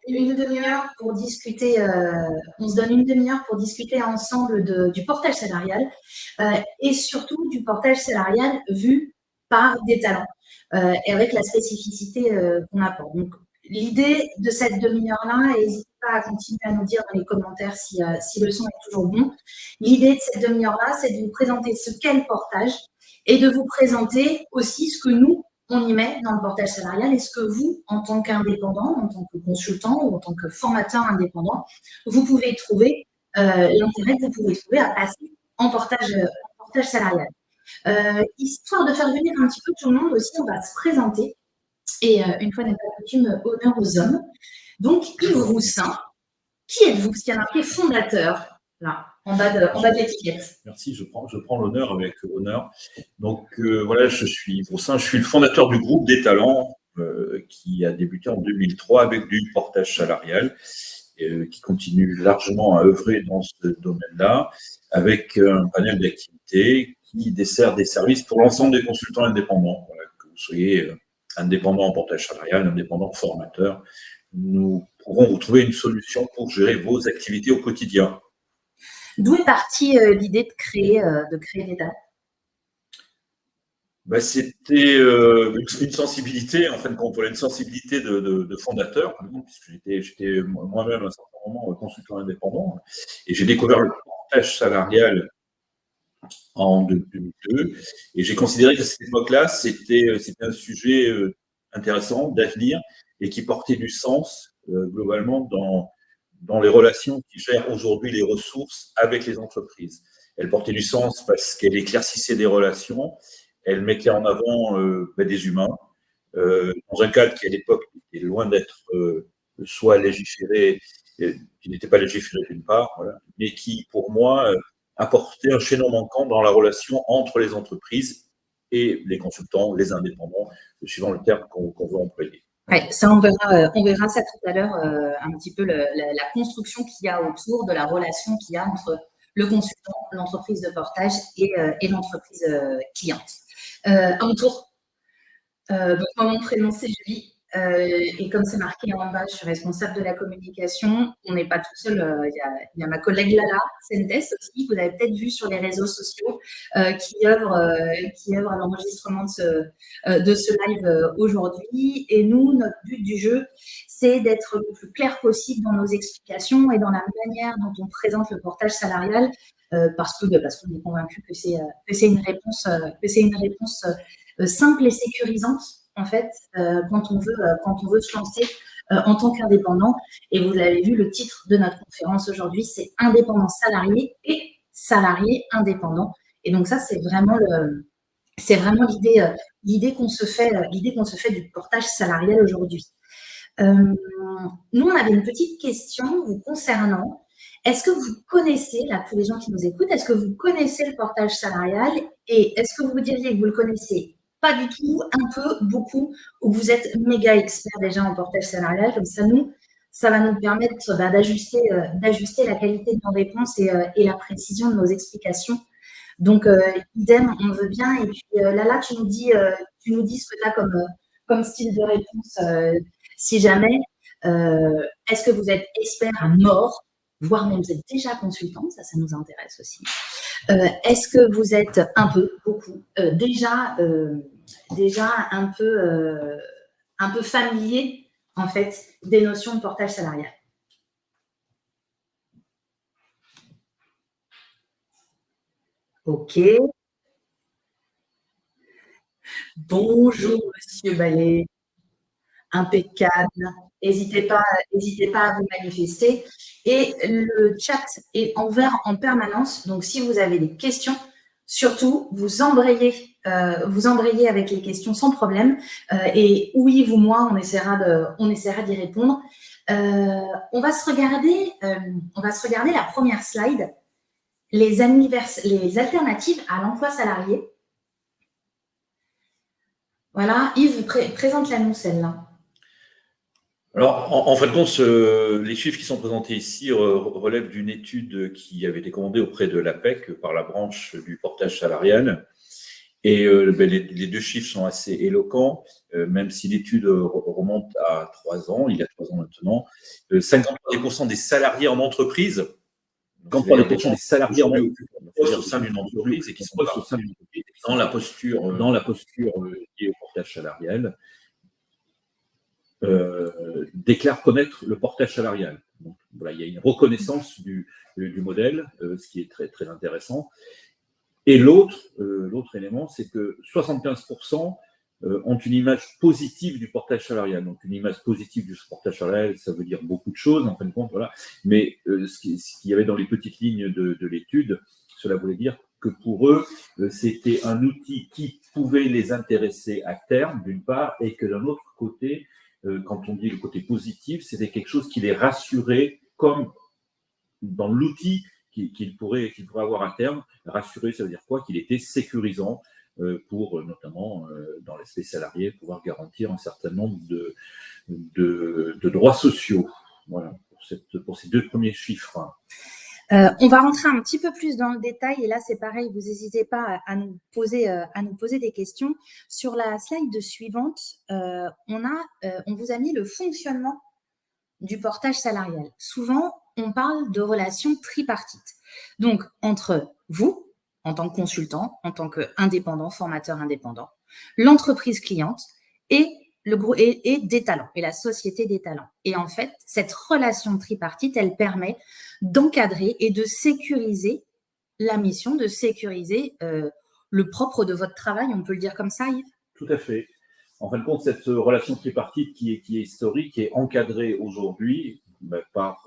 une demi-heure pour discuter, on se donne une demi-heure pour discuter ensemble du portage salarial et surtout du portage salarial vu par des talents et avec la spécificité qu'on apporte. Donc, l'idée de cette demi-heure-là, et n'hésitez pas à continuer à nous dire dans les commentaires si le son est toujours bon, l'idée de cette demi-heure-là, c'est de vous présenter ce qu'est le portage et de vous présenter aussi ce que nous, on y met dans le portage salarial et ce que vous, en tant qu'indépendant, en tant que consultant ou en tant que formateur indépendant, vous pouvez trouver, l'intérêt que vous pouvez trouver à passer en portage salarial. Histoire de faire venir un petit peu tout le monde aussi, on va se présenter. Et une fois n'est pas coutume, honneur aux hommes. Donc, Yves Roussin, qui êtes-vous? Parce qu'il y a marqué fondateur, là, en bas de l'étiquette. Merci, je prends l'honneur avec honneur. Donc, voilà, je suis Yves Roussin, je suis le fondateur du groupe des talents qui a débuté en 2003 avec du portage salarial, qui continue largement à œuvrer dans ce domaine-là, avec un panel d'activités qui dessert des services pour l'ensemble des consultants indépendants, voilà, que vous soyez indépendant en portage salarial, indépendant formateur, nous pourrons vous trouver une solution pour gérer vos activités au quotidien. D'où est partie l'idée de créer des talents? Ben, c'était une sensibilité, en fin de compte, voilà, une sensibilité de fondateur, puisque j'étais moi-même à un certain moment consultant indépendant, et j'ai découvert le portage salarial en 2002, et j'ai considéré qu'à cette époque-là, c'était un sujet intéressant, d'avenir, et qui portait du sens globalement dans les relations qui gèrent aujourd'hui les ressources avec les entreprises. Elle portait du sens parce qu'elle éclaircissait des relations, elle mettait en avant des humains, dans un cadre qui à l'époque était loin d'être soit légiféré, qui n'était pas légiféré d'une part, voilà, mais qui pour moi apporter un chaînon manquant dans la relation entre les entreprises et les consultants, les indépendants, suivant le terme qu'on veut employer. Oui, ça on verra ça tout à l'heure, un petit peu la construction qu'il y a autour de la relation qu'il y a entre le consultant, l'entreprise de portage et l'entreprise cliente. À mon tour. Donc, moi, mon prénom, c'est Julie. Et comme c'est marqué en bas, je suis responsable de la communication. On n'est pas tout seul. Il y a ma collègue Lala Sentes aussi, que vous avez peut-être vu sur les réseaux sociaux, qui œuvre à l'enregistrement de ce live aujourd'hui. Et nous, notre but du jeu, c'est d'être le plus clair possible dans nos explications et dans la manière dont on présente le portage salarial, parce qu'on est convaincu que c'est une réponse simple et sécurisante, en fait, quand on veut se lancer en tant qu'indépendant. Et vous l'avez vu, le titre de notre conférence aujourd'hui, c'est indépendant salarié et salarié indépendant. Et donc ça, c'est vraiment l'idée qu'on se fait du portage salarial aujourd'hui. Nous, on avait une petite question vous concernant. Est-ce que vous connaissez, là, tous les gens qui nous écoutent, est-ce que vous connaissez le portage salarial et est-ce que vous diriez que vous le connaissez pas du tout, un peu, beaucoup, ou vous êtes méga expert déjà en portage salarial? Comme ça, ça va nous permettre d'ajuster la qualité de nos réponses et la précision de nos explications. Donc, idem, on veut bien. Et puis, Lala, tu nous dis ce que tu as comme style de réponse, si jamais. Est-ce que vous êtes expert à mort, voire même vous êtes déjà consultant, ça nous intéresse aussi. Est-ce que vous êtes un peu, beaucoup, déjà un peu familier, en fait, des notions de portage salarial? Ok. Bonjour, Monsieur Ballet. Impeccable. N'hésitez pas à vous manifester. Et le chat est en vert en permanence. Donc, si vous avez des questions, surtout, vous embrayez avec les questions sans problème. Et oui, vous, moi, on essaiera d'y répondre. On va se regarder la première slide, les alternatives à l'emploi salarié. Voilà, Yves présente l'annonce, celle-là. Alors, en fin de compte, les chiffres qui sont présentés ici relèvent d'une étude qui avait été commandée auprès de l'APEC par la branche du portage salarial Et les deux chiffres sont assez éloquents, même si l'étude remonte à 3 ans, il y a 3 ans maintenant. 53% des salariés en entreprise, c'est-à-dire des gens des salariés en au sein d'une entreprise et qui sont dans la posture liée au portage salarial, déclarent connaître le portage salarial. Donc, voilà, il y a une reconnaissance du modèle, ce qui est très, très intéressant. Et l'autre élément, c'est que 75% ont une image positive du portage salarial. Donc, une image positive du portage salarial, ça veut dire beaucoup de choses, en fin de compte, voilà. Mais ce qu'il y avait dans les petites lignes de l'étude, cela voulait dire que pour eux, c'était un outil qui pouvait les intéresser à terme, d'une part, et que d'un autre côté, quand on dit le côté positif, c'était quelque chose qui les rassurait, comme dans l'outil qu'il pourrait avoir à terme. Rassurer, ça veut dire quoi? Qu'il était sécurisant pour, notamment, dans l'aspect salarié, pouvoir garantir un certain nombre de droits sociaux. Voilà, pour ces 2 premiers chiffres. On va rentrer un petit peu plus dans le détail et là c'est pareil, vous n'hésitez pas à nous poser des questions. Sur la slide suivante, on vous a mis le fonctionnement du portage salarial. Souvent, on parle de relations tripartites. Donc, entre vous, en tant que consultant, en tant qu'indépendant, formateur indépendant, l'entreprise cliente et des talents, et la société des talents. Et en fait, cette relation tripartite, elle permet d'encadrer et de sécuriser la mission, de sécuriser le propre de votre travail, on peut le dire comme ça, Yves? Tout à fait. En fin de compte, cette relation tripartite qui est historique est encadrée aujourd'hui par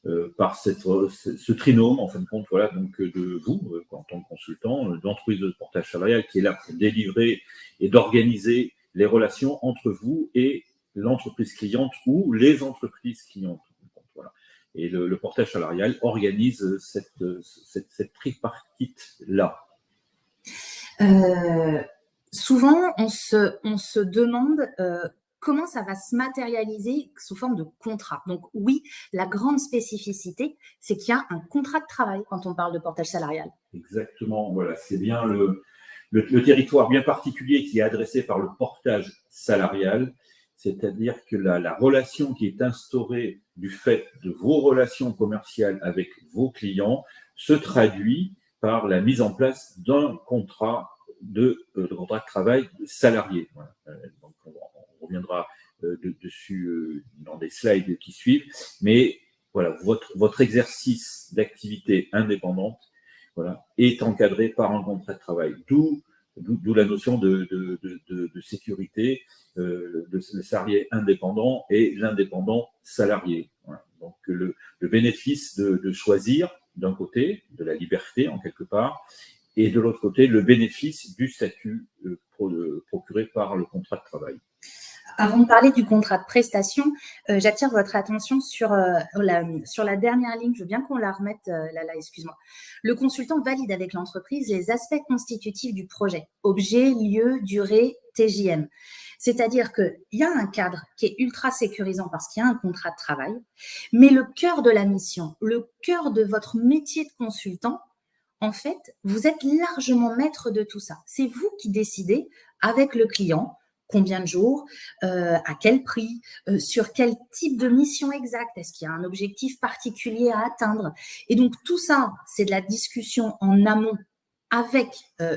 ce trinôme, en fin de compte, voilà, donc de vous, en tant que consultant, d'entreprise de portage salarial qui est là pour délivrer et d'organiser les relations entre vous et l'entreprise cliente ou les entreprises clientes. Voilà. Et le portage salarial organise cette tripartite-là. Souvent, on se demande comment ça va se matérialiser sous forme de contrat. Donc oui, la grande spécificité, c'est qu'il y a un contrat de travail quand on parle de portage salarial. Exactement, voilà, c'est bien le territoire bien particulier qui est adressé par le portage salarial, c'est-à-dire que la relation qui est instaurée du fait de vos relations commerciales avec vos clients se traduit par la mise en place d'un contrat de travail salarié. Voilà. Donc on reviendra dessus dans des slides qui suivent, mais voilà, votre exercice d'activité indépendante, voilà, est encadré par un contrat de travail. D'où la notion de sécurité, le salarié indépendant et l'indépendant salarié. Voilà. Donc le bénéfice de choisir, d'un côté, de la liberté en quelque part, et de l'autre côté, le bénéfice du statut procuré par le contrat de travail. Avant de parler du contrat de prestation, j'attire votre attention sur la dernière ligne. Je veux bien qu'on la remette là, excuse-moi. Le consultant valide avec l'entreprise les aspects constitutifs du projet, objet, lieu, durée, TJM. C'est-à-dire qu'il y a un cadre qui est ultra sécurisant parce qu'il y a un contrat de travail, mais le cœur de la mission, le cœur de votre métier de consultant, en fait, vous êtes largement maître de tout ça. C'est vous qui décidez avec le client combien de jours, à quel prix, sur quel type de mission exacte, est-ce qu'il y a un objectif particulier à atteindre. Et donc, tout ça, c'est de la discussion en amont avec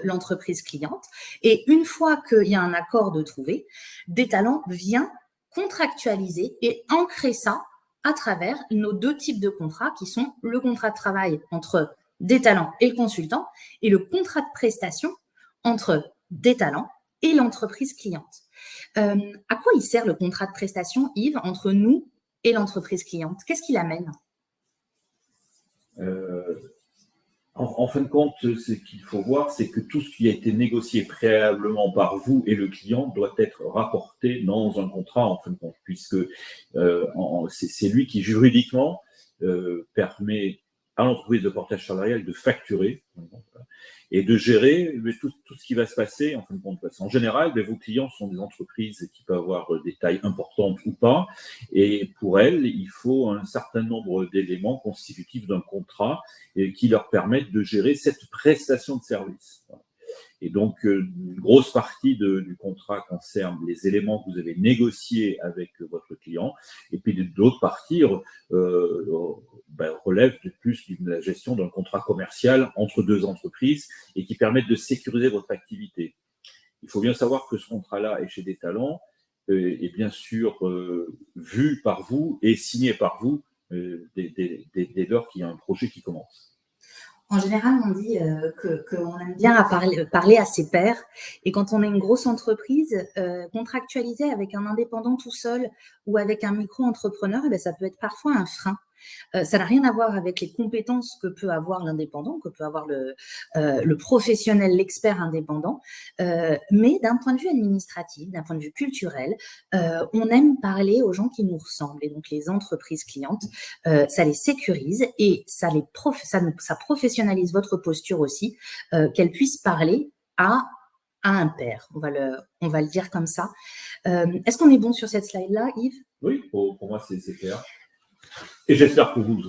l'entreprise cliente. Et une fois qu'il y a un accord de trouver, Des Talents vient contractualiser et ancrer ça à travers nos 2 types de contrats qui sont le contrat de travail entre Des Talents et le consultant et le contrat de prestation entre Des Talents et l'entreprise cliente. À quoi il sert le contrat de prestation, Yves, entre nous et l'entreprise cliente? Qu'est-ce qu'il amène? En fin de compte, ce qu'il faut voir, c'est que tout ce qui a été négocié préalablement par vous et le client doit être rapporté dans un contrat, en fin de compte, puisque c'est lui qui, juridiquement, permet à l'entreprise de portage salarial de facturer et de gérer tout ce qui va se passer en fin de compte. En général, vos clients sont des entreprises qui peuvent avoir des tailles importantes ou pas, et pour elles, il faut un certain nombre d'éléments constitutifs d'un contrat qui leur permettent de gérer cette prestation de service. Et donc, une grosse partie du contrat concerne les éléments que vous avez négociés avec votre client. Et puis, d'autres parties relèvent de plus de la gestion d'un contrat commercial entre deux entreprises et qui permettent de sécuriser votre activité. Il faut bien savoir que ce contrat-là est chez Des Talents est bien sûr vu par vous et signé par vous dès lors qu'il y a un projet qui commence. En général, on dit qu'on aime bien parler à ses pairs. Et quand on est une grosse entreprise, contractualiser avec un indépendant tout seul ou avec un micro-entrepreneur, ça peut être parfois un frein. Ça n'a rien à voir avec les compétences que peut avoir l'indépendant, que peut avoir le professionnel, l'expert indépendant, mais d'un point de vue administratif, d'un point de vue culturel, on aime parler aux gens qui nous ressemblent. Et donc, les entreprises clientes, ça les sécurise et ça professionnalise votre posture aussi, qu'elles puissent parler à un pair. On va le dire comme ça. Est-ce qu'on est bon sur cette slide-là, Yves? Oui, pour moi, c'est clair. Et j'espère pour vous.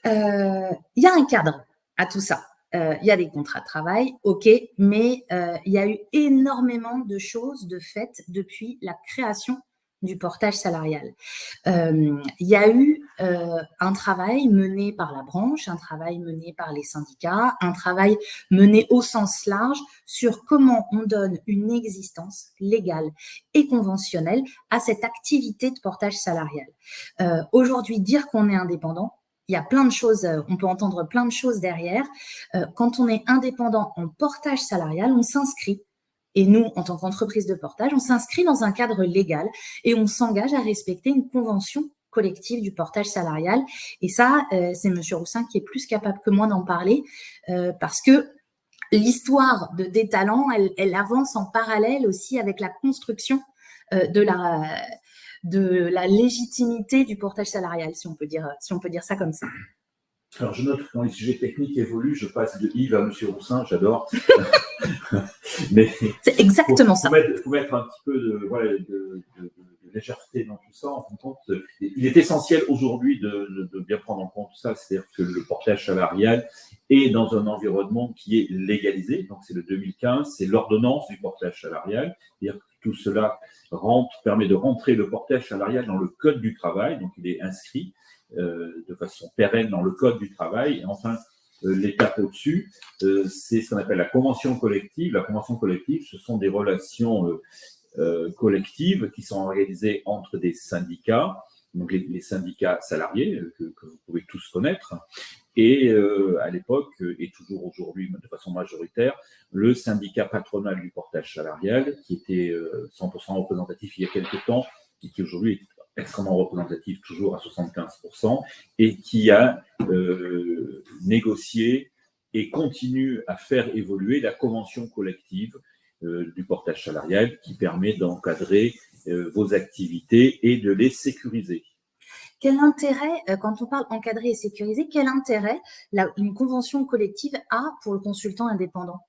Il y a un cadre à tout ça. Il y a des contrats de travail, ok, mais il y a eu énormément de choses de faites depuis la création du portage salarial. Il y a eu un travail mené par la branche, un travail mené par les syndicats, un travail mené au sens large sur comment on donne une existence légale et conventionnelle à cette activité de portage salarial. Aujourd'hui, dire qu'on est indépendant, il y a plein de choses, on peut entendre plein de choses derrière. Quand on est indépendant en portage salarial, on s'inscrit. Et nous, en tant qu'entreprise de portage, on s'inscrit dans un cadre légal et on s'engage à respecter une convention collective du portage salarial. Et ça, c'est M. Roussin qui est plus capable que moi d'en parler parce que l'histoire Des Talents, elle avance en parallèle aussi avec la construction de la légitimité du portage salarial, si on peut dire ça comme ça. Alors, je note que quand les sujets techniques évoluent, je passe de Yves à M. Roussin, j'adore. Mais c'est exactement ça. Il faut mettre un petit peu de légèreté dans tout ça. En fin de compte, il est essentiel aujourd'hui de bien prendre en compte ça, c'est-à-dire que le portage salarial est dans un environnement qui est légalisé. Donc, c'est le 2015, c'est l'ordonnance du portage salarial. C'est-à-dire que tout cela permet de rentrer le portage salarial dans le Code du travail. Donc, il est inscrit de façon pérenne dans le Code du travail. Et enfin, l'étape au-dessus, c'est ce qu'on appelle la convention collective. La convention collective, ce sont des relations collectives qui sont organisées entre des syndicats, donc les syndicats salariés que vous pouvez tous connaître, et à l'époque, et toujours aujourd'hui de façon majoritaire, le syndicat patronal du portage salarial, qui était 100% représentatif il y a quelques temps, et qui aujourd'hui est extrêmement représentatif, toujours à 75%, et qui a négocié et continue à faire évoluer la convention collective du portage salarial qui permet d'encadrer vos activités et de les sécuriser. Quel intérêt, quand on parle encadrer et sécuriser, quel intérêt une convention collective a pour le consultant indépendant?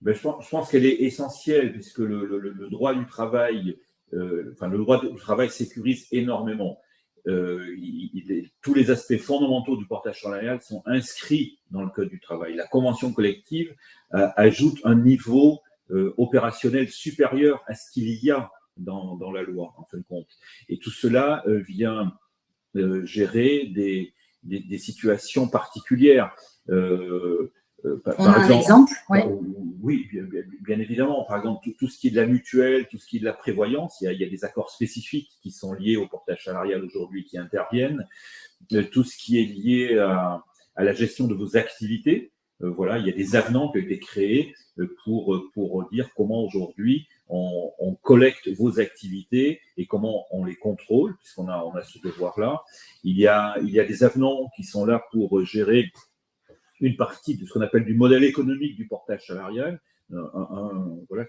Je pense qu'elle est essentielle puisque le droit du travail le droit du travail sécurise énormément. Tous les aspects fondamentaux du portage salarial sont inscrits dans le Code du travail. La convention collective ajoute un niveau opérationnel supérieur à ce qu'il y a dans la loi, en fin de compte. Et tout cela vient gérer des situations particulières. On a un exemple, oui, bien évidemment. Par exemple, tout ce qui est de la mutuelle, tout ce qui est de la prévoyance, il y a des accords spécifiques qui sont liés au portage salarial aujourd'hui qui interviennent. Tout ce qui est lié à la gestion de vos activités, il y a des avenants qui ont été créés pour dire comment aujourd'hui on collecte vos activités et comment on les contrôle, puisqu'on a ce devoir-là. Il y a des avenants qui sont là pour gérer une partie de ce qu'on appelle du modèle économique du portage salarial,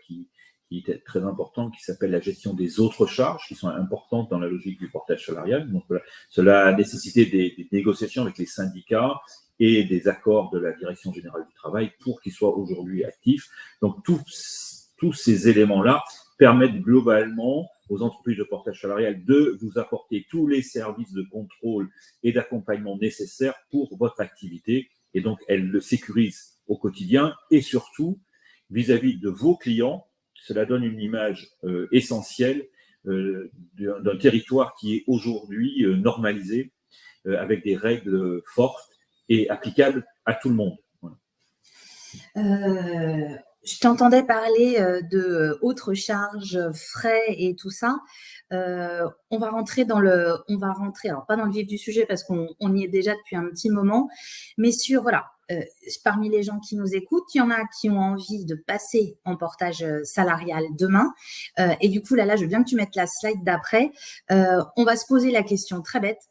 qui est très important, qui s'appelle la gestion des autres charges, qui sont importantes dans la logique du portage salarial. Donc, cela a nécessité des négociations avec les syndicats et des accords de la Direction générale du travail pour qu'ils soient aujourd'hui actifs. Donc, tous ces éléments-là permettent globalement aux entreprises de portage salarial de vous apporter tous les services de contrôle et d'accompagnement nécessaires pour votre activité et donc elle le sécurise au quotidien et surtout vis-à-vis de vos clients, cela donne une image essentielle d'un territoire qui est aujourd'hui normalisé avec des règles fortes et applicables à tout le monde. Voilà. Je t'entendais parler de autres charges, frais et tout ça. On va rentrer, alors pas dans le vif du sujet parce qu'on y est déjà depuis un petit moment, mais sur, voilà, parmi les gens qui nous écoutent, il y en a qui ont envie de passer en portage salarial demain. Et du coup, là, je veux bien que tu mettes la slide d'après. On va se poser la question très bête,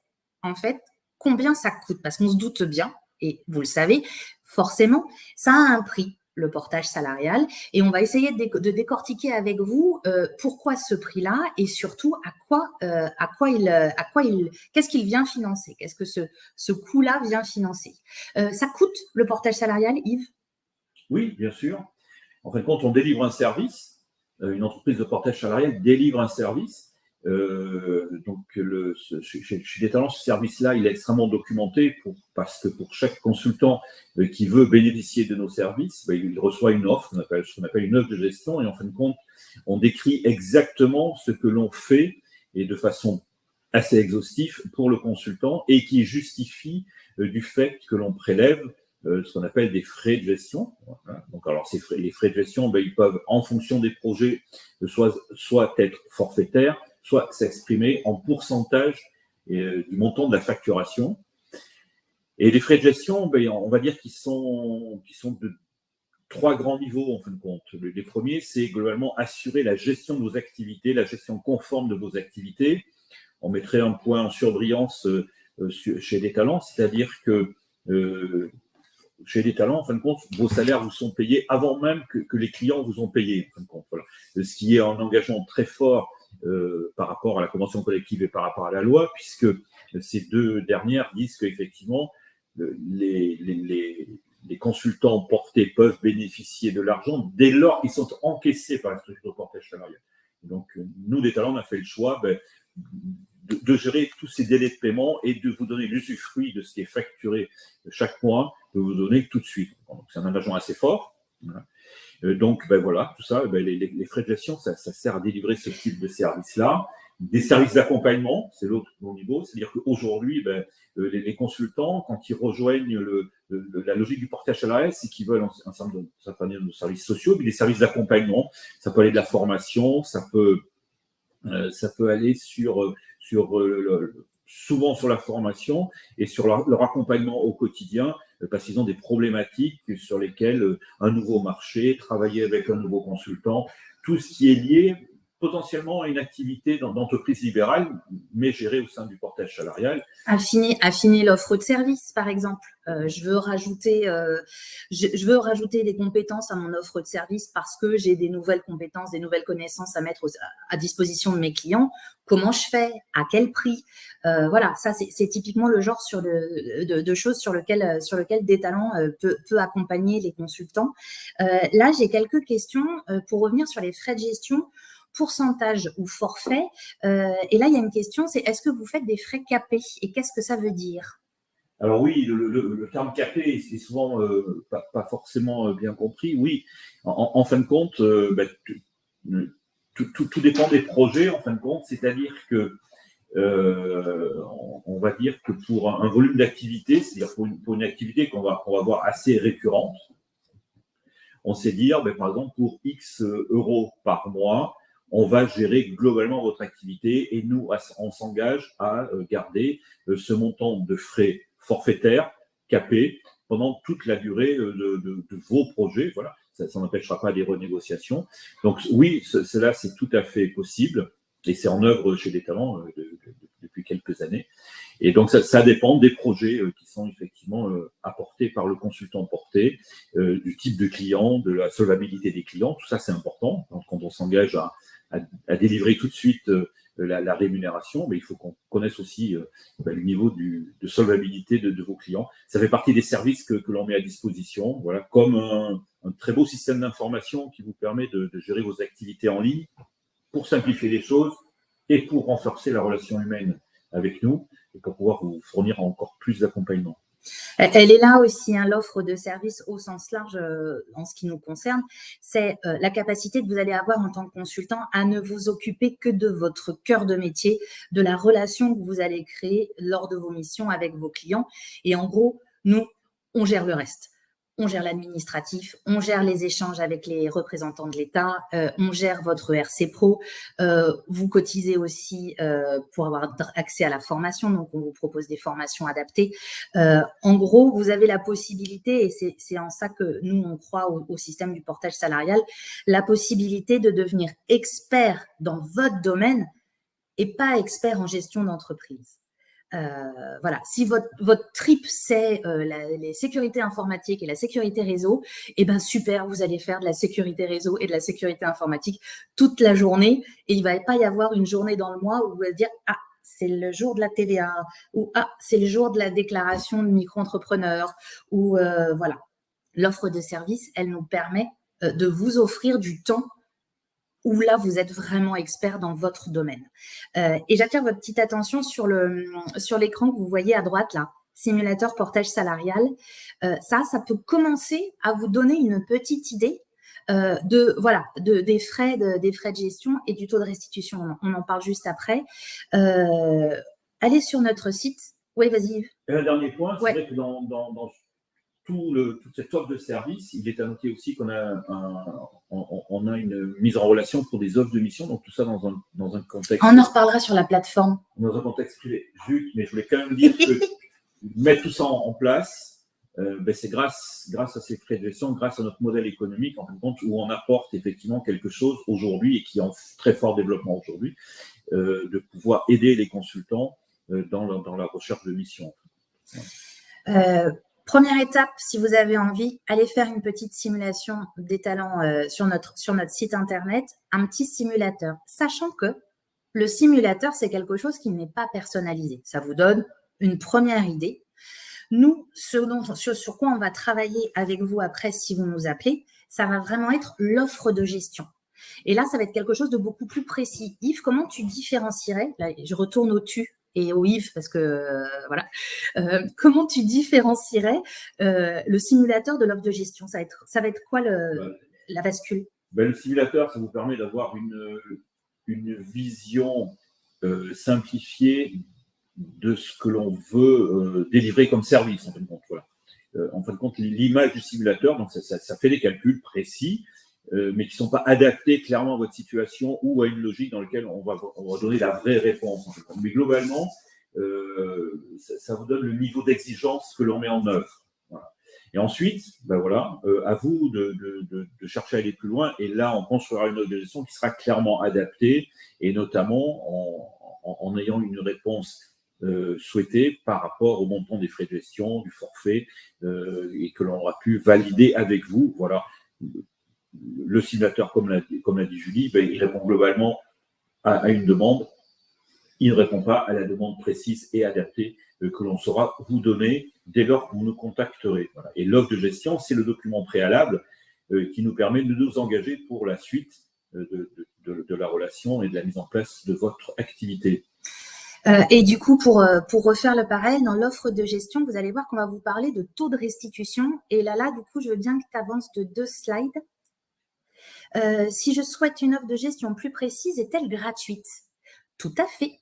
en fait, combien ça coûte? Parce qu'on se doute bien, et vous le savez, forcément, ça a un prix, le portage salarial, et on va essayer de décortiquer avec vous pourquoi ce prix-là et surtout qu'est-ce qu'il vient financer, qu'est-ce que ce coût-là vient financer. Ça coûte le portage salarial, Yves? Oui, bien sûr. En fin de compte, on délivre un service, une entreprise de portage salarial délivre un service. Chez Détalent, ce service-là, il est extrêmement documenté parce que pour chaque consultant qui veut bénéficier de nos services, il reçoit une offre, ce qu'on appelle une offre de gestion, et en fin de compte, on décrit exactement ce que l'on fait et de façon assez exhaustive pour le consultant et qui justifie du fait que l'on prélève ce qu'on appelle des frais de gestion. Voilà. Donc, alors, les frais de gestion, ils peuvent, en fonction des projets, soit être forfaitaires, soit s'exprimer en pourcentage du montant de la facturation. Et les frais de gestion, on va dire qu'ils sont de 3 grands niveaux, en fin de compte. Les premiers, c'est globalement assurer la gestion de vos activités, la gestion conforme de vos activités. On mettrait un point en surbrillance chez Détalent, c'est-à-dire que chez Détalent, en fin de compte, vos salaires vous sont payés avant même que les clients vous ont payé. En fin de compte, voilà. Ce qui est un engagement très fort par rapport à la convention collective et par rapport à la loi, puisque ces deux dernières disent qu'effectivement, les consultants portés peuvent bénéficier de l'argent dès lors qu'ils sont encaissés par la structure de portage salarial. Donc, nous, Détalent, on a fait le choix de gérer tous ces délais de paiement et de vous donner l'usufruit de ce qui est facturé chaque mois, de vous donner tout de suite. Donc, c'est un engagement assez fort. Voilà. Donc, voilà, tout ça, les frais de gestion, ça sert à délivrer ce type de service-là. Des services d'accompagnement, c'est l'autre niveau. C'est-à-dire qu'aujourd'hui, les consultants, quand ils rejoignent la logique du portage salarial, c'est qu'ils veulent un certain nombre de services sociaux, mais des services d'accompagnement. Ça peut aller de la formation, ça peut aller souvent sur la formation et sur leur accompagnement au quotidien, parce qu'ils ont des problématiques sur lesquelles un nouveau marché, travailler avec un nouveau consultant, tout ce qui est lié potentiellement à une activité d'entreprise libérale, mais gérée au sein du portage salarial. Affiner l'offre de service, par exemple. Je veux rajouter des compétences à mon offre de service parce que j'ai des nouvelles compétences, des nouvelles connaissances à mettre à disposition de mes clients. Comment je fais? À quel prix? Voilà, ça c'est typiquement le genre de choses sur lequel Détalent peut accompagner les consultants. Là, j'ai quelques questions pour revenir sur les frais de gestion. Pourcentage ou forfait. Et là, il y a une question, c'est est-ce que vous faites des frais capés? Et qu'est-ce que ça veut dire? Alors oui, le terme capé, c'est souvent pas forcément bien compris. Oui, en fin de compte, tout dépend des projets, en fin de compte. C'est-à-dire que on va dire que pour un volume d'activité, c'est-à-dire pour une activité qu'on va voir assez récurrente, on sait dire, par exemple, pour X euros par mois, on va gérer globalement votre activité et nous, on s'engage à garder ce montant de frais forfaitaires capés pendant toute la durée de vos projets. Voilà, ça n'empêchera pas des renégociations. Donc oui, cela c'est tout à fait possible et c'est en œuvre chez Détalent depuis quelques années. Et donc, ça dépend des projets qui sont effectivement apportés par le consultant porté, du type de client, de la solvabilité des clients. Tout ça, c'est important. Donc, quand on s'engage à délivrer tout de suite la rémunération, mais il faut qu'on connaisse aussi le niveau de solvabilité de vos clients. Ça fait partie des services que l'on met à disposition, voilà, comme un très beau système d'information qui vous permet de gérer vos activités en ligne pour simplifier les choses et pour renforcer la relation humaine avec nous et pour pouvoir vous fournir encore plus d'accompagnement. Elle est là aussi, hein, l'offre de service au sens large en ce qui nous concerne. C'est la capacité que vous allez avoir en tant que consultant à ne vous occuper que de votre cœur de métier, de la relation que vous allez créer lors de vos missions avec vos clients. Et en gros, nous, on gère le reste. On gère l'administratif, on gère les échanges avec les représentants de l'État, on gère votre RC Pro. Vous cotisez aussi pour avoir accès à la formation, donc on vous propose des formations adaptées. En gros, vous avez la possibilité, et c'est en ça que nous, on croit au système du portage salarial, la possibilité de devenir expert dans votre domaine et pas expert en gestion d'entreprise. Voilà, si votre trip, c'est les sécurités informatiques et la sécurité réseau, eh ben super, vous allez faire de la sécurité réseau et de la sécurité informatique toute la journée, et il ne va pas y avoir une journée dans le mois où vous allez dire « Ah, c'est le jour de la TVA » ou « Ah, c'est le jour de la déclaration de micro-entrepreneur » ou voilà. L'offre de service, elle nous permet de vous offrir du temps où là, vous êtes vraiment expert dans votre domaine. Et j'attire votre petite attention sur l'écran que vous voyez à droite, là, simulateur portage salarial. Ça peut commencer à vous donner une petite idée des frais de gestion et du taux de restitution. On en parle juste après. Allez sur notre site. Oui, vas-y. Et un dernier point, c'est vrai que dans toute cette offre de service, il est à noter aussi qu'on a une mise en relation pour des offres de mission, donc tout ça dans un contexte… On en reparlera sur la plateforme. Dans un contexte privé. Mais je voulais quand même dire que mettre tout ça en place, c'est grâce à ces frais de gestion, grâce à notre modèle économique, en fin de compte, où on apporte effectivement quelque chose aujourd'hui et qui est en très fort développement aujourd'hui, de pouvoir aider les consultants dans la recherche de mission. Première étape, si vous avez envie, allez faire une petite simulation des talents sur notre site internet, un petit simulateur, sachant que le simulateur, c'est quelque chose qui n'est pas personnalisé. Ça vous donne une première idée. Nous, sur quoi on va travailler avec vous après si vous nous appelez, ça va vraiment être l'offre de gestion. Et là, ça va être quelque chose de beaucoup plus précis. Yves, comment tu différencierais, là, je retourne au tu et au Yves parce que voilà, comment tu différencierais le simulateur de l'offre de gestion? Ça va être quoi la bascule? Le simulateur, ça vous permet d'avoir une vision simplifiée de ce que l'on veut délivrer comme service, en fin de compte. Voilà. En fin de compte, l'image du simulateur, donc ça fait des calculs précis, mais qui ne sont pas adaptés clairement à votre situation ou à une logique dans laquelle on va donner la vraie réponse. En fait. Mais globalement, ça vous donne le niveau d'exigence que l'on met en œuvre. Voilà. Et ensuite, à vous de chercher à aller plus loin. Et là, on construira une organisation qui sera clairement adaptée, et notamment en ayant une réponse souhaitée par rapport au montant des frais de gestion, du forfait, et que l'on aura pu valider avec vous. Voilà. Le simulateur, comme l'a dit Julie, il répond globalement à une demande. Il ne répond pas à la demande précise et adaptée que l'on saura vous donner dès lors que vous nous contacterez. Voilà. Et l'offre de gestion, c'est le document préalable qui nous permet de nous engager pour la suite de la relation et de la mise en place de votre activité. Et du coup, pour refaire le pareil, dans l'offre de gestion, vous allez voir qu'on va vous parler de taux de restitution. Et là, du coup, je veux bien que tu avances de 2 slides. Si je souhaite une offre de gestion plus précise, est-elle gratuite? Tout à fait.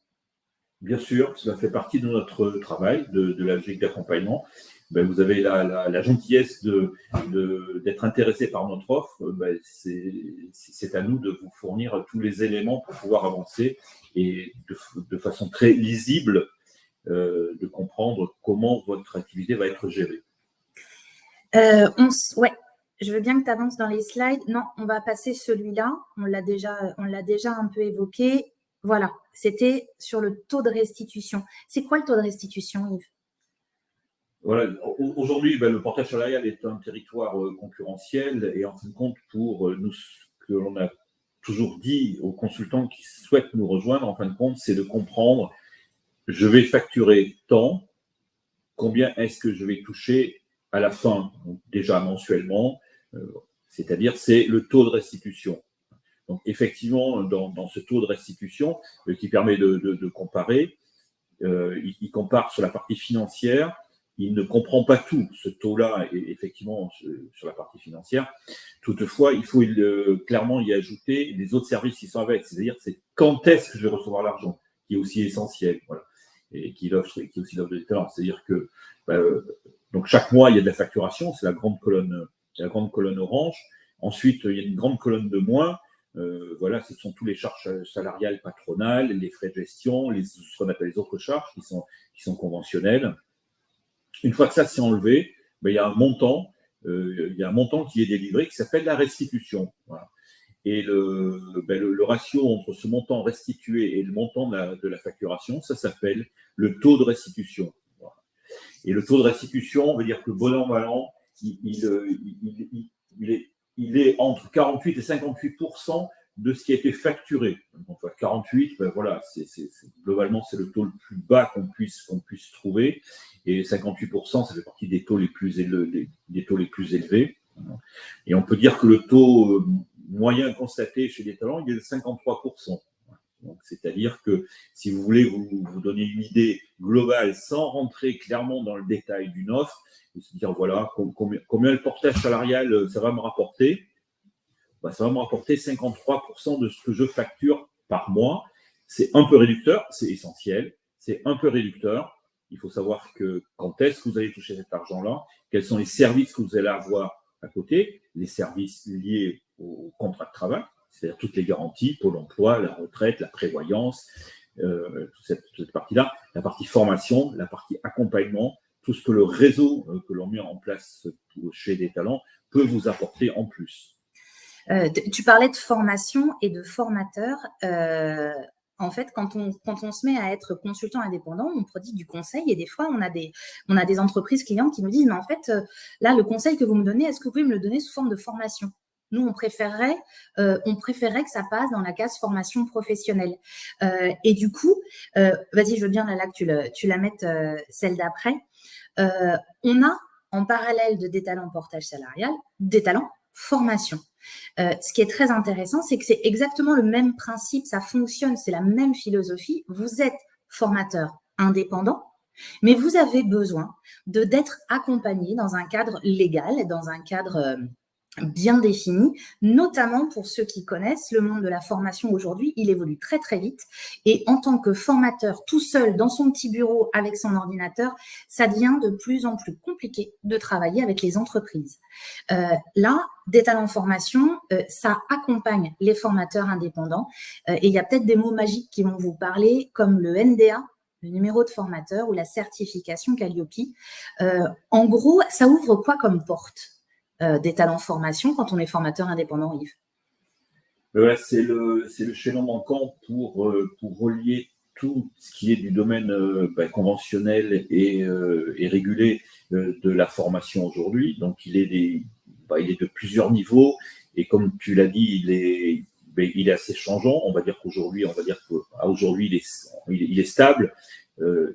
Bien sûr, cela fait partie de notre travail, de la logique d'accompagnement. Vous avez la gentillesse d'être intéressé par notre offre. C'est à nous de vous fournir tous les éléments pour pouvoir avancer et de façon très lisible de comprendre comment votre activité va être gérée. Ouais. Je veux bien que tu avances dans les slides. Non, on va passer celui-là. On l'a déjà un peu évoqué. Voilà, c'était sur le taux de restitution. C'est quoi le taux de restitution, Yves? Voilà. Aujourd'hui, le portage salarial est un territoire concurrentiel et en fin de compte, pour nous, ce que l'on a toujours dit aux consultants qui souhaitent nous rejoindre, en fin de compte, c'est de comprendre, je vais facturer tant, combien est-ce que je vais toucher à la fin, donc déjà mensuellement, c'est-à-dire c'est le taux de restitution. Donc effectivement, dans ce taux de restitution qui permet de comparer, il compare sur la partie financière il ne comprend pas tout, ce taux-là, effectivement, sur la partie financière. Toutefois, il faut clairement y ajouter les autres services qui sont avec, c'est-à-dire c'est quand est-ce que je vais recevoir l'argent, qui est aussi essentiel, voilà, et qui est aussi l'offre de talent. C'est-à-dire que donc chaque mois, il y a de la facturation, c'est la grande colonne orange. Ensuite, il y a une grande colonne de moins. Voilà, ce sont tous les charges salariales patronales, les frais de gestion, ce qu'on appelle les autres charges qui sont conventionnelles. Une fois que ça s'est enlevé, il y a un montant qui est délivré qui s'appelle la restitution. Voilà. Et le ratio entre ce montant restitué et le montant de la facturation, ça s'appelle le taux de restitution. Voilà. Et le taux de restitution, on veut dire que bon an, mal an, il est entre 48 et 58% de ce qui a été facturé. Donc, 48, voilà, globalement, c'est le taux le plus bas qu'on puisse trouver. Et 58%, ça fait partie des taux les plus élevés. Et on peut dire que le taux moyen constaté chez les talents, il est de 53%. Donc, c'est-à-dire que si vous voulez vous donner une idée globale sans rentrer clairement dans le détail d'une offre, et se dire voilà combien le portage salarial ça va me rapporter, ça va me rapporter 53% de ce que je facture par mois. C'est un peu réducteur, c'est essentiel, c'est un peu réducteur. Il faut savoir que quand est-ce que vous allez toucher cet argent-là, quels sont les services que vous allez avoir à côté, les services liés au contrat de travail, c'est-à-dire toutes les garanties, Pôle emploi, la retraite, la prévoyance, toute cette partie-là, la partie formation, la partie accompagnement, tout ce que le réseau que l'on met en place chez des talents peut vous apporter en plus. Tu parlais de formation et de formateur. En fait, quand on se met à être consultant indépendant, on produit du conseil et des fois, on a des entreprises clientes qui nous disent « Mais en fait, là, le conseil que vous me donnez, est-ce que vous pouvez me le donner sous forme de formation ?» Nous, on préférerait que ça passe dans la case formation professionnelle. Et du coup, vas-y, je veux bien là que tu la mettes celle d'après. On a en parallèle de des talents portage salarial, des talents formation. Ce qui est très intéressant, c'est que c'est exactement le même principe, ça fonctionne, c'est la même philosophie. Vous êtes formateur indépendant, mais vous avez besoin d'être accompagné dans un cadre légal, dans un cadre bien défini, notamment pour ceux qui connaissent le monde de la formation aujourd'hui, il évolue très très vite et en tant que formateur tout seul dans son petit bureau avec son ordinateur, ça devient de plus en plus compliqué de travailler avec les entreprises. Là, des talents formation, ça accompagne les formateurs indépendants et il y a peut-être des mots magiques qui vont vous parler comme le NDA, le numéro de formateur ou la certification Calliope. En gros, ça ouvre quoi comme porte des talents formation quand on est formateur indépendant, Yves? C'est le chaînon manquant pour relier tout ce qui est du domaine conventionnel et régulé de la formation aujourd'hui. Donc, il est de plusieurs niveaux et comme tu l'as dit, il est assez changeant. On va dire qu'aujourd'hui, il est stable.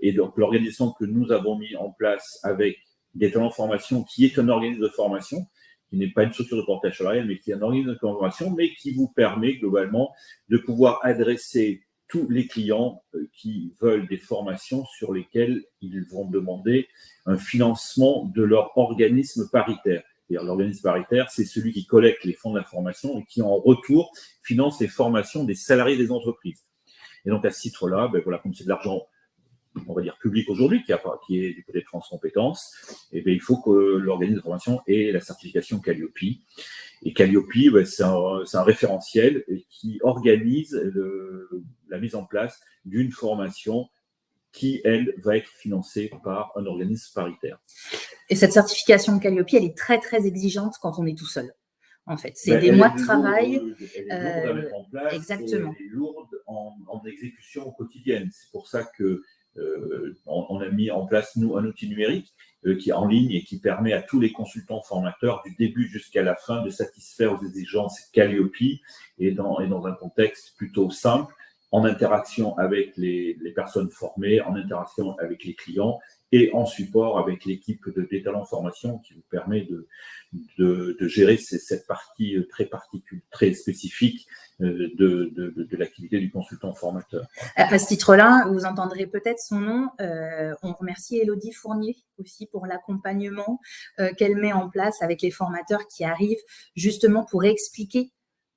Et donc, l'organisation que nous avons mis en place avec des talents formation, qui est un organisme de formation, qui n'est pas une structure de portage salarial, mais qui est un organisme de formation, mais qui vous permet globalement de pouvoir adresser tous les clients qui veulent des formations sur lesquelles ils vont demander un financement de leur organisme paritaire. C'est-à-dire l'organisme paritaire, c'est celui qui collecte les fonds de la formation et qui, en retour, finance les formations des salariés des entreprises. Et donc, à ce titre-là, comme c'est de l'argent, on va dire public aujourd'hui, qui est du côté de France Compétences, et il faut que l'organisme de formation ait la certification Calliope. Et Calliope, c'est un référentiel qui organise la mise en place d'une formation qui, elle, va être financée par un organisme paritaire. Et cette certification Calliope, elle est très, très exigeante quand on est tout seul. En fait, c'est des mois de travail. Elle est lourde à mettre en place. Exactement. Elle est lourde en exécution quotidienne. C'est pour ça que on a mis en place, nous, un outil numérique qui est en ligne et qui permet à tous les consultants formateurs, du début jusqu'à la fin, de satisfaire aux exigences Calliope et dans un contexte plutôt simple en interaction avec les personnes formées, en interaction avec les clients et en support avec l'équipe des talents formation qui vous permet de gérer cette partie très spécifique de l'activité du consultant formateur. À ce titre-là, vous entendrez peut-être son nom. On remercie Élodie Fournier aussi pour l'accompagnement qu'elle met en place avec les formateurs qui arrivent justement pour expliquer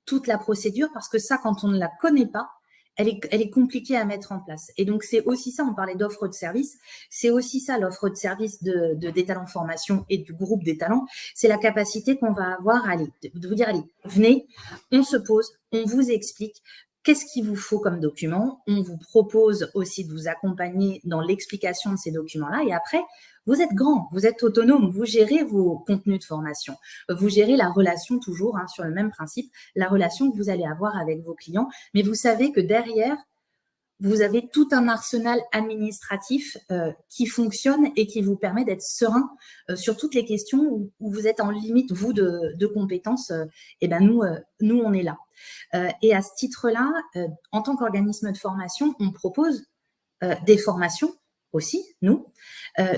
toute la procédure, parce que ça, quand on ne la connaît pas, elle est compliquée à mettre en place. Et donc, c'est aussi ça, on parlait d'offre de service, c'est aussi ça l'offre de service des talents formation et du groupe des talents, c'est la capacité qu'on va avoir de vous dire, allez, venez, on se pose, on vous explique, qu'est-ce qu'il vous faut comme document? On vous propose aussi de vous accompagner dans l'explication de ces documents-là. Et après, vous êtes grand, vous êtes autonome, vous gérez vos contenus de formation. Vous gérez la relation toujours, sur le même principe, la relation que vous allez avoir avec vos clients. Mais vous savez que derrière, vous avez tout un arsenal administratif qui fonctionne et qui vous permet d'être serein sur toutes les questions où vous êtes en limite, vous, de compétences. Et ben nous, on est là. Et à ce titre-là, en tant qu'organisme de formation, on propose des formations aussi, nous,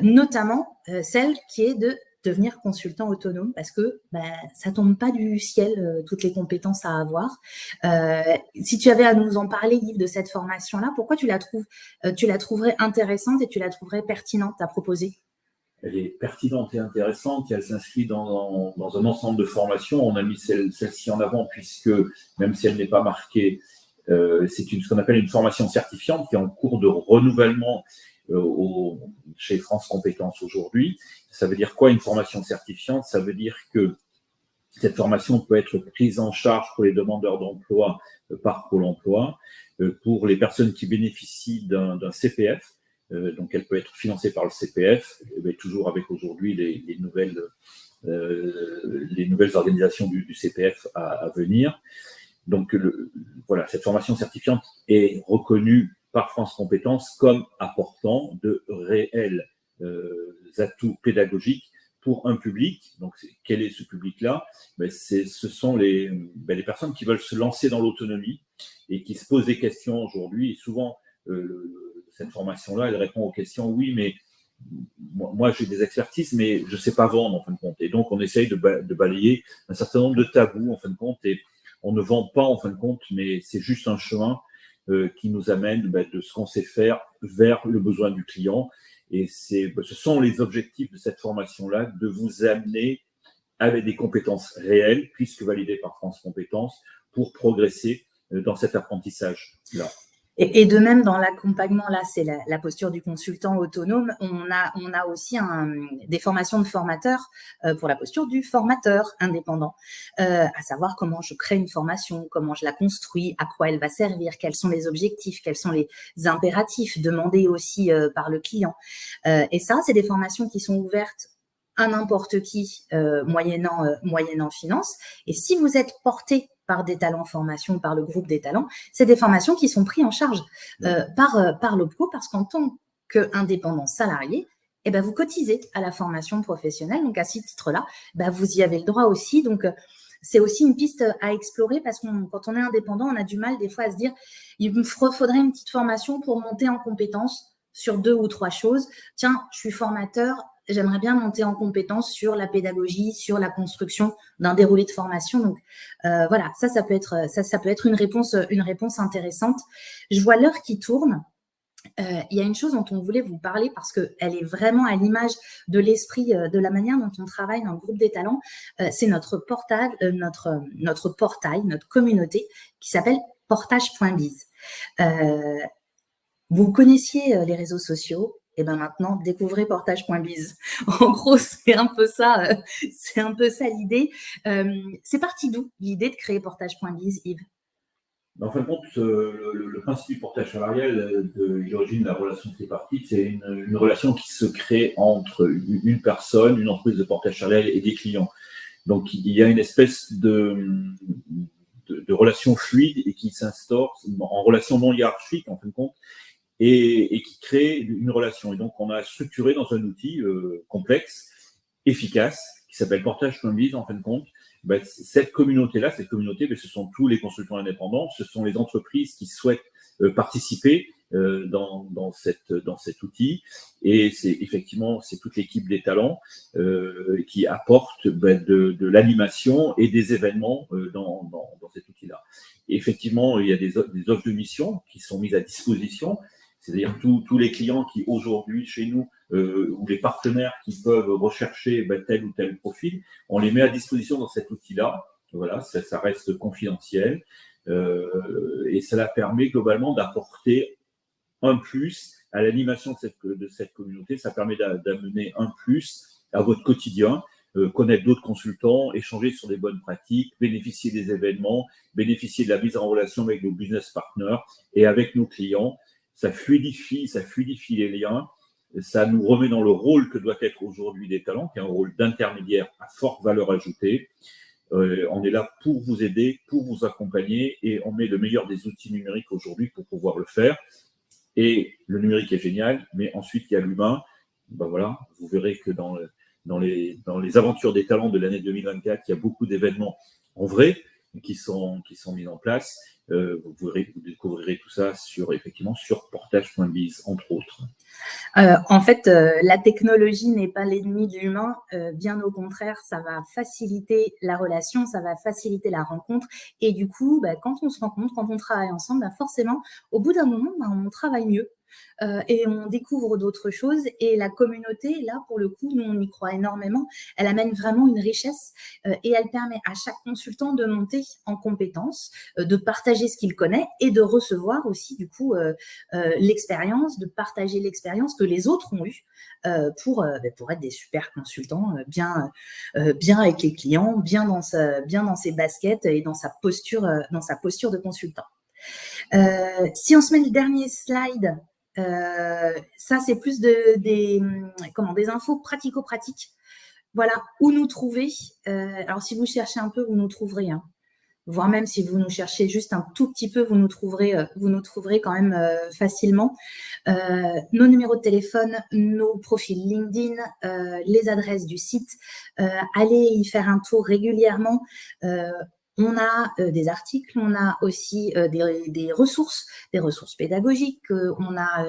notamment celle qui est de devenir consultant autonome, parce que ça tombe pas du ciel, toutes les compétences à avoir. Si tu avais à nous en parler, Yves, de cette formation-là, pourquoi tu la trouverais intéressante et tu la trouverais pertinente à proposer? Elle est pertinente et intéressante, et elle s'inscrit dans un ensemble de formations. On a mis celle-ci en avant puisque, même si elle n'est pas marquée, c'est ce qu'on appelle une formation certifiante qui est en cours de renouvellement chez France Compétences aujourd'hui. Ça veut dire quoi, une formation certifiante? Ça veut dire que cette formation peut être prise en charge pour les demandeurs d'emploi par Pôle emploi, pour les personnes qui bénéficient d'un CPF. Donc, elle peut être financée par le CPF, mais toujours avec aujourd'hui les nouvelles organisations du CPF à venir. Donc, voilà, cette formation certifiante est reconnue par France Compétences comme apportant de réels atouts pédagogiques pour un public. Donc, quel est ce public-là? Ce sont les personnes qui veulent se lancer dans l'autonomie et qui se posent des questions aujourd'hui. Et souvent, cette formation-là, elle répond aux questions, oui, mais moi j'ai des expertises, mais je ne sais pas vendre, en fin de compte. Et donc, on essaye de balayer un certain nombre de tabous, en fin de compte, et on ne vend pas, en fin de compte, mais c'est juste un chemin qui nous amène de ce qu'on sait faire vers le besoin du client. Et ce sont les objectifs de cette formation-là, de vous amener avec des compétences réelles, puisque validées par France Compétences, pour progresser dans cet apprentissage-là. Et de même, dans l'accompagnement, là, c'est la posture du consultant autonome. On a aussi des formations de formateurs pour la posture du formateur indépendant, à savoir comment je crée une formation, comment je la construis, à quoi elle va servir, quels sont les objectifs, quels sont les impératifs demandés aussi par le client. Et ça, c'est des formations qui sont ouvertes à n'importe qui, moyennant finance. Et si vous êtes porté par des talents formation, par le groupe des talents, c'est des formations qui sont prises en charge par l'OPCO, parce qu'en tant qu'indépendant salarié, vous cotisez à la formation professionnelle. Donc, à ce titre-là, vous y avez le droit aussi. Donc, c'est aussi une piste à explorer, parce que quand on est indépendant, on a du mal des fois à se dire, il me faudrait une petite formation pour monter en compétence sur 2 ou 3 choses. Tiens, je suis formateur, j'aimerais bien monter en compétence sur la pédagogie, sur la construction d'un déroulé de formation. Donc, voilà, ça peut être une réponse intéressante. Je vois l'heure qui tourne. Il y a une chose dont on voulait vous parler, parce qu'elle est vraiment à l'image de l'esprit, de la manière dont on travaille dans le groupe des talents. C'est notre portail, notre communauté qui s'appelle portage.biz. Vous connaissiez les réseaux sociaux, et maintenant, découvrez portage.biz. En gros, c'est un peu ça l'idée. C'est parti d'où l'idée de créer portage.biz, Yves? En fin de compte, le principe du portage salarial, l'origine de la relation tripartite, c'est une relation qui se crée entre une personne, une entreprise de portage salarial et des clients. Donc, il y a une espèce de relation fluide et qui s'instaure en relation non hiérarchique, en fin de compte, et qui crée une relation. Et donc, on a structuré dans un outil complexe, efficace, qui s'appelle portage.biz, en fin de compte. Cette communauté, ce sont tous les consultants indépendants, ce sont les entreprises qui souhaitent participer dans cet outil. Et c'est effectivement, c'est toute l'équipe des talents qui apporte de l'animation et des événements dans cet outil-là. Et effectivement, il y a des offres de mission qui sont mises à disposition, c'est-à-dire tous les clients qui aujourd'hui chez nous ou les partenaires qui peuvent rechercher tel ou tel profil, on les met à disposition dans cet outil-là. Voilà, ça reste confidentiel et cela permet globalement d'apporter un plus à l'animation de cette communauté. Ça permet d'amener un plus à votre quotidien, connaître d'autres consultants, échanger sur des bonnes pratiques, bénéficier des événements, bénéficier de la mise en relation avec nos business partners et avec nos clients. Ça fluidifie les liens. Ça nous remet dans le rôle que doit être aujourd'hui des talents, qui est un rôle d'intermédiaire à forte valeur ajoutée. On est là pour vous aider, pour vous accompagner et on met le meilleur des outils numériques aujourd'hui pour pouvoir le faire. Et le numérique est génial, mais ensuite il y a l'humain. Ben voilà, vous verrez que dans les aventures des talents de l'année 2024, il y a beaucoup d'événements en vrai qui sont mis en place. Vous découvrirez tout ça sur portage.biz, entre autres. En fait, la technologie n'est pas l'ennemi de l'humain, bien au contraire, ça va faciliter la relation, ça va faciliter la rencontre. Et du coup, quand on se rencontre, quand on travaille ensemble, forcément, au bout d'un moment, on travaille mieux. Et on découvre d'autres choses et la communauté, là pour le coup, nous on y croit énormément, elle amène vraiment une richesse et elle permet à chaque consultant de monter en compétences, de partager ce qu'il connaît et de recevoir aussi du coup l'expérience, de partager l'expérience que les autres ont eue pour être des super consultants, bien avec les clients, bien dans ses baskets et dans sa posture de consultant. Si on se met le dernier slide, ça c'est plus des infos pratico-pratiques. Voilà, où nous trouver. Alors si vous cherchez un peu, vous nous trouverez. Voire même si vous nous cherchez juste un tout petit peu, vous nous trouverez quand même facilement. Nos numéros de téléphone, nos profils LinkedIn, les adresses du site. Allez y faire un tour régulièrement. On a des articles, on a aussi des ressources pédagogiques, on a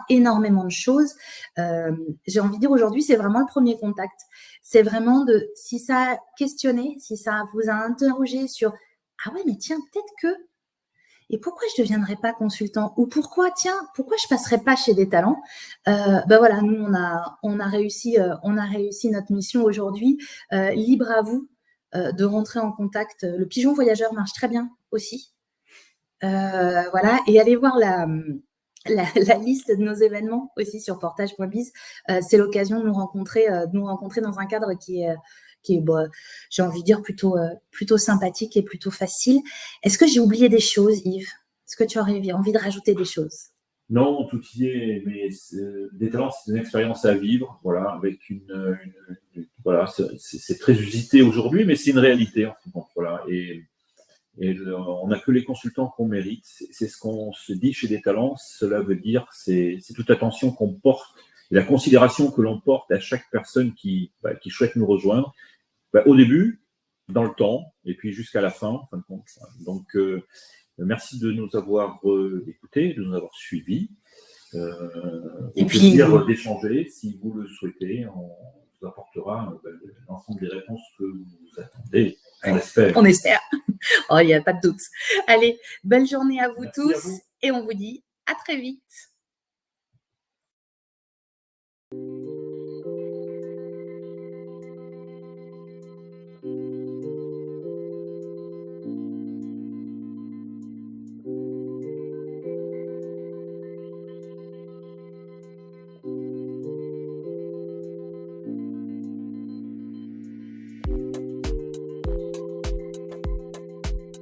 énormément de choses. J'ai envie de dire aujourd'hui, c'est vraiment le premier contact. C'est vraiment si ça a questionné, si ça vous a interrogé sur « Ah ouais, mais tiens, peut-être que… Et pourquoi je ne deviendrais pas consultant ?» ou « Pourquoi je ne passerais pas chez des talents ?» Voilà, nous, on a réussi notre mission aujourd'hui. Libre à vous de rentrer en contact. Le pigeon voyageur marche très bien aussi. Voilà, et allez voir la liste de nos événements aussi sur portage.biz. C'est l'occasion de nous rencontrer dans un cadre qui est j'ai envie de dire, plutôt sympathique et plutôt facile. Est-ce que j'ai oublié des choses, Yves? Est-ce que tu aurais envie de rajouter des choses? Non, tout y est, mais des talents, c'est une expérience à vivre, voilà, avec voilà, c'est très usité aujourd'hui, mais c'est une réalité, en fait, voilà, et on n'a que les consultants qu'on mérite, c'est ce qu'on se dit chez des talents, cela veut dire, c'est toute l'attention qu'on porte, et la considération que l'on porte à chaque personne qui souhaite nous rejoindre, au début, dans le temps, et puis jusqu'à la fin, en fin de compte. Donc, merci de nous avoir écoutés, de nous avoir suivis. Et puis, plaisir d'échanger, si vous le souhaitez, on vous apportera l'ensemble des réponses que vous attendez. On espère. On espère. Oh, il n'y a pas de doute. Allez, belle journée à vous tous et on vous dit à très vite.